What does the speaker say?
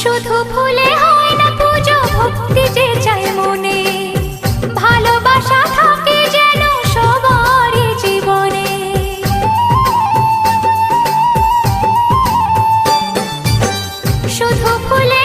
শুধু ফুলে হয় না পুজো, ভক্তি যে চায় মনে, ভালোবাসা থাকে যেন সবারই জীবনে। শুধু ফুলে